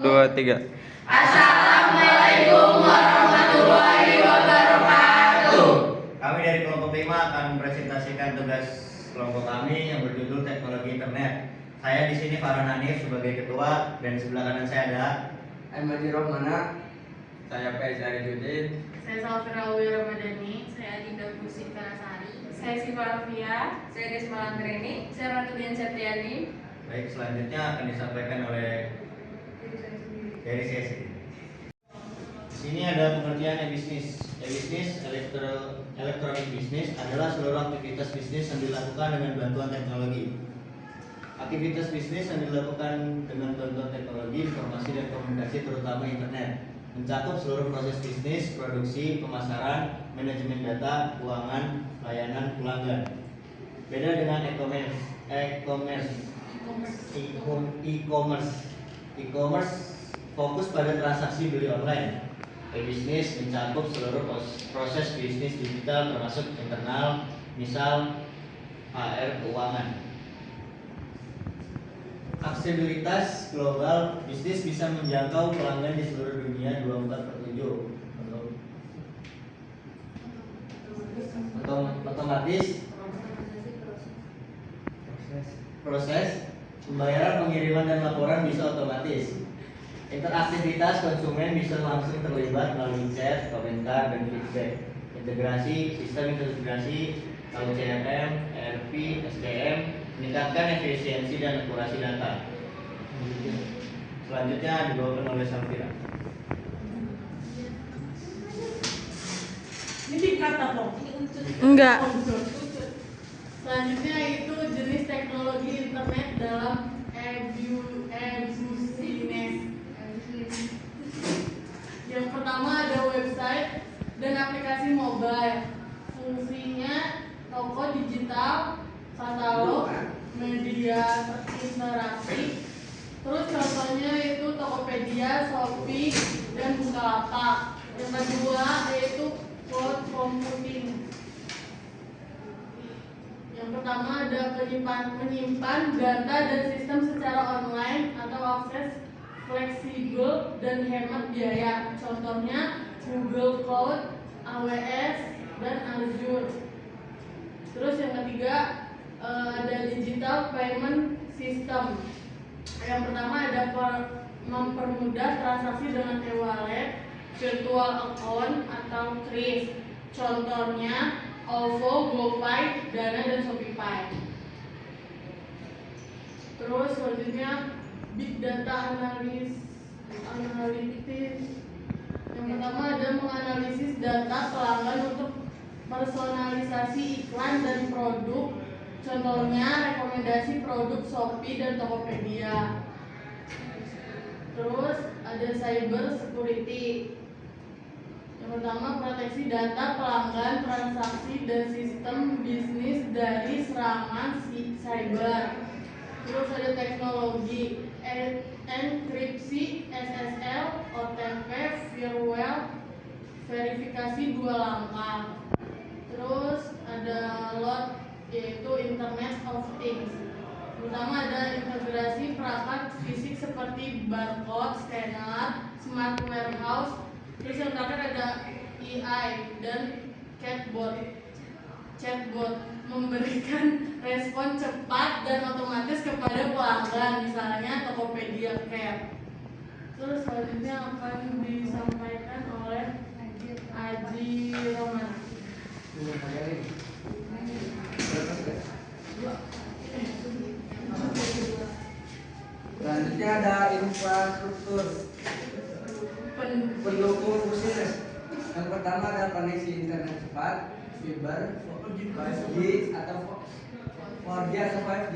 dua, tiga. Assalamualaikum warahmatullahi wabarakatuh. Kami dari kelompok 5 akan mempresentasikan tugas kelompok kami yang berjudul Teknologi Internet. Saya di sini Farhan Hanif sebagai ketua dan sebelah kanan saya ada Ahmadi Rohmana. Saya Faiz Arijudin. Saya Salfira Alwi Ramadhani. Saya Dinda Gusi Karasari. Saya Siva Alfia. Saya Desma Landreni. Saya Ratudian Septiani. Baik, selanjutnya akan disampaikan oleh dari saya sendiri. Di sini ada pengertian e-bisnis. E-bisnis, elektronik bisnis adalah seluruh aktivitas bisnis yang dilakukan dengan bantuan teknologi. Aktivitas bisnis yang dilakukan dengan bantuan teknologi, informasi dan komunikasi terutama internet mencakup seluruh proses bisnis, produksi, pemasaran, manajemen data, keuangan, layanan pelanggan. Beda dengan e-commerce fokus pada transaksi beli online. E-bisnis mencakup seluruh proses bisnis digital termasuk internal, misal HR keuangan. Aksesibilitas global, bisnis bisa menjangkau pelanggan di seluruh dunia 24/7. Otomatis proses pembayaran, pengiriman dan laporan bisa otomatis. Interaktivitas konsumen bisa langsung terlibat melalui chat, komentar dan feedback. Sistem integrasi kalau CRM, ERP, SDM meningkatkan efisiensi dan akurasi data. Selanjutnya dibawakan oleh Salfira. Ini dikata dong? Enggak. Selanjutnya itu jenis teknologi internet dalam e-business. Yang pertama ada website dan aplikasi mobile. Fungsinya toko digital, katalog, media interaksi. Terus contohnya itu Tokopedia, Shopee, dan Bukalapak. Yang kedua yaitu cloud computing. Yang pertama ada menyimpan data dan sistem secara online atau akses fleksibel dan hemat biaya. Contohnya Google Cloud, AWS, dan Azure. Terus yang ketiga ada digital payment system. Yang pertama ada mempermudah transaksi dengan e-wallet, virtual account atau kris. Contohnya OVO, GoPay, Dana, dan ShopeePay. Terus selanjutnya Big Data Analytics. Yang pertama ada menganalisis data pelanggan untuk personalisasi iklan dan produk. Contohnya rekomendasi produk Shopee dan Tokopedia. Terus ada cyber security. Yang pertama proteksi data pelanggan, transaksi dan sistem bisnis dari serangan cyber. Terus ada teknologi enkripsi, SSL, OTP, firewall, verifikasi 2 langkah. Terus ada LOT yaitu Internet of Things. Pertama ada integrasi perangkat fisik seperti barcode, scanner, smart warehouse. Terus yang terakhir ada AI dan chatbot memberikan respon cepat dan otomatis kepada pelanggan, misalnya Tokopedia Care. Terus selanjutnya akan disampaikan oleh Aji Roman. Selanjutnya ada infrastruktur pendukung bisnis. Yang pertama ada koneksi internet cepat, fiber, 5G atau 4G atau 5G.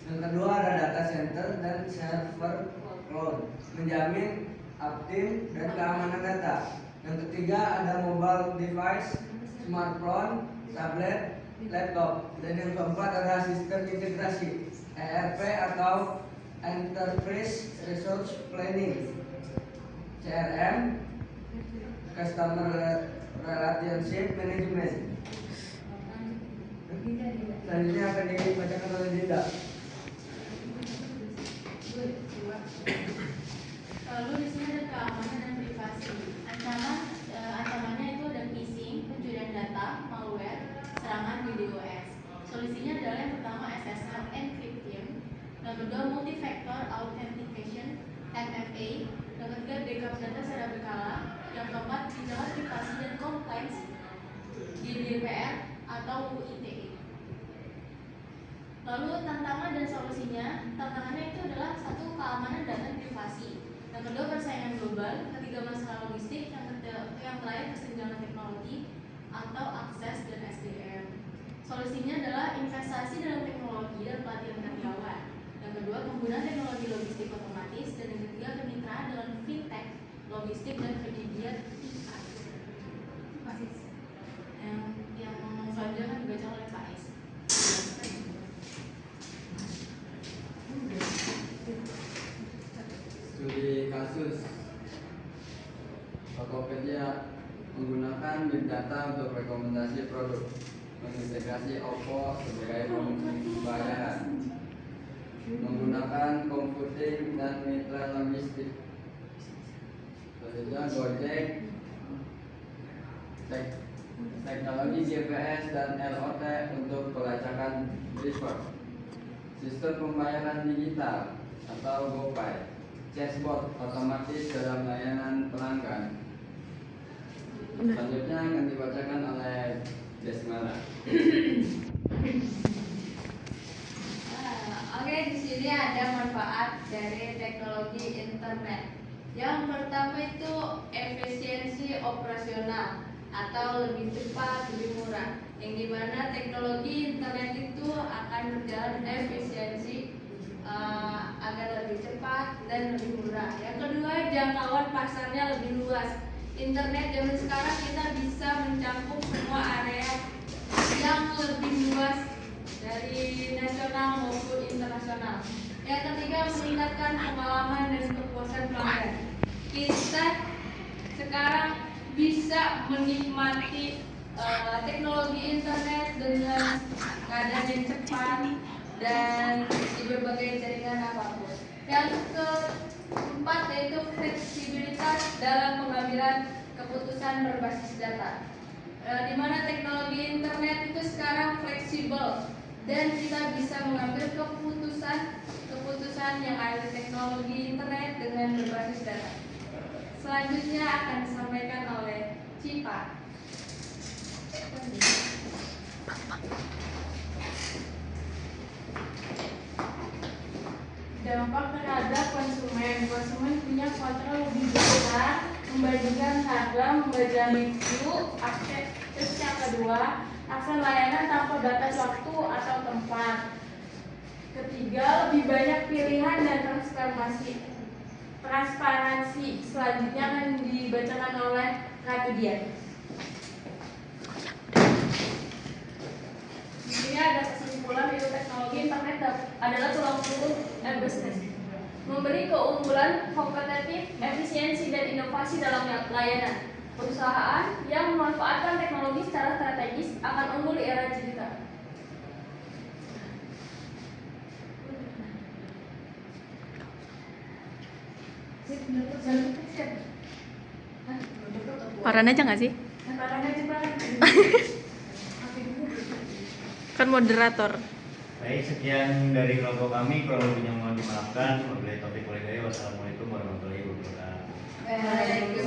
Yang kedua ada data center dan server cloud, menjamin uptime dan keamanan data. Yang ketiga ada mobile device, smartphone, tablet, laptop. Dan yang keempat ada sistem integrasi, ERP atau Enterprise Resource Planning, CRM, Customer Relationship Management. Selanjutnya akan dibacakan oleh Dinda. Lalu Yang kedua, multi-factor authentication (MFA). Yang ketiga, backup data secara berkala. Yang keempat, dijaga privasi dan compliance GDPR atau UU ITE. Lalu tantangan dan solusinya. Tantangannya itu adalah satu, keamanan data dan privasi. Yang kedua, persaingan global. Ketiga, masalah logistik. Yang terakhir, kesenjangan teknologi atau akses dan SDM. Solusinya adalah investasi dalam teknologi dan pelatihan karyawan. Yang kedua, penggunaan teknologi logistik otomatis. Dan yang ketiga, kemitraan dengan fintech, logistik dan penyedia IKT. Yang selanjutnya akan dibaca oleh Pak S. Studi kasus. Tokopedia menggunakan big data untuk rekomendasi produk, mengintegrasi OVO sebagai pembayaran, menggunakan computing dan mitra logistik. Selanjutnya Gojek, teknologi GPS dan LOT untuk pelacakan driver, sistem pembayaran digital atau GoPay, chatbot otomatis dalam layanan pelanggan. Selanjutnya akan dibacakan oleh Desmara. Oke, di sini ada manfaat dari teknologi internet. Yang pertama itu efisiensi operasional atau lebih cepat, lebih murah. Yang dimana teknologi internet itu akan berjalan efisiensi agar lebih cepat dan lebih murah. Yang kedua, jangkauan pasarnya lebih luas. Internet zaman sekarang kita bisa mencakup semua area yang lebih luas dari nasional maupun internasional. Yang ketiga, meningkatkan pengalaman dan kepuasan pelanggan. Kita sekarang bisa menikmati teknologi internet dengan keadaan yang cepat dan di berbagai jaringan apapun. Yang keempat yaitu fleksibilitas dalam pengambilan keputusan berbasis data. Di mana teknologi internet itu sekarang fleksibel dan kita bisa mengambil keputusan yang ada di teknologi internet dengan berbasis data. Selanjutnya akan disampaikan oleh Cipa. Dampak terhadap konsumen. Konsumen punya kontrol lebih besar, membandingkan harga, membaca review, akses. Terus yang kedua, akses layanan tanpa batas waktu atau tempat. Ketiga, lebih banyak pilihan dan transparansi. Selanjutnya akan dibacakan oleh Ratu Dian. Di sini ada kesimpulan yaitu teknologi internet adalah tulang punggung bisnis, memberi keunggulan, kompetitif, efisiensi dan inovasi dalam layanan. Perusahaan yang memanfaatkan teknologi secara strategis akan unggul di era digital. Paran aja nggak sih? Paran aja Pak. Kan moderator. Baik, sekian dari kelompok kami. Kalau lebihnya mohon dimaafkan. Wabillahi taufiq wal hidayah. Wassalamualaikum warahmatullahi wabarakatuh. Waalaikumsalam.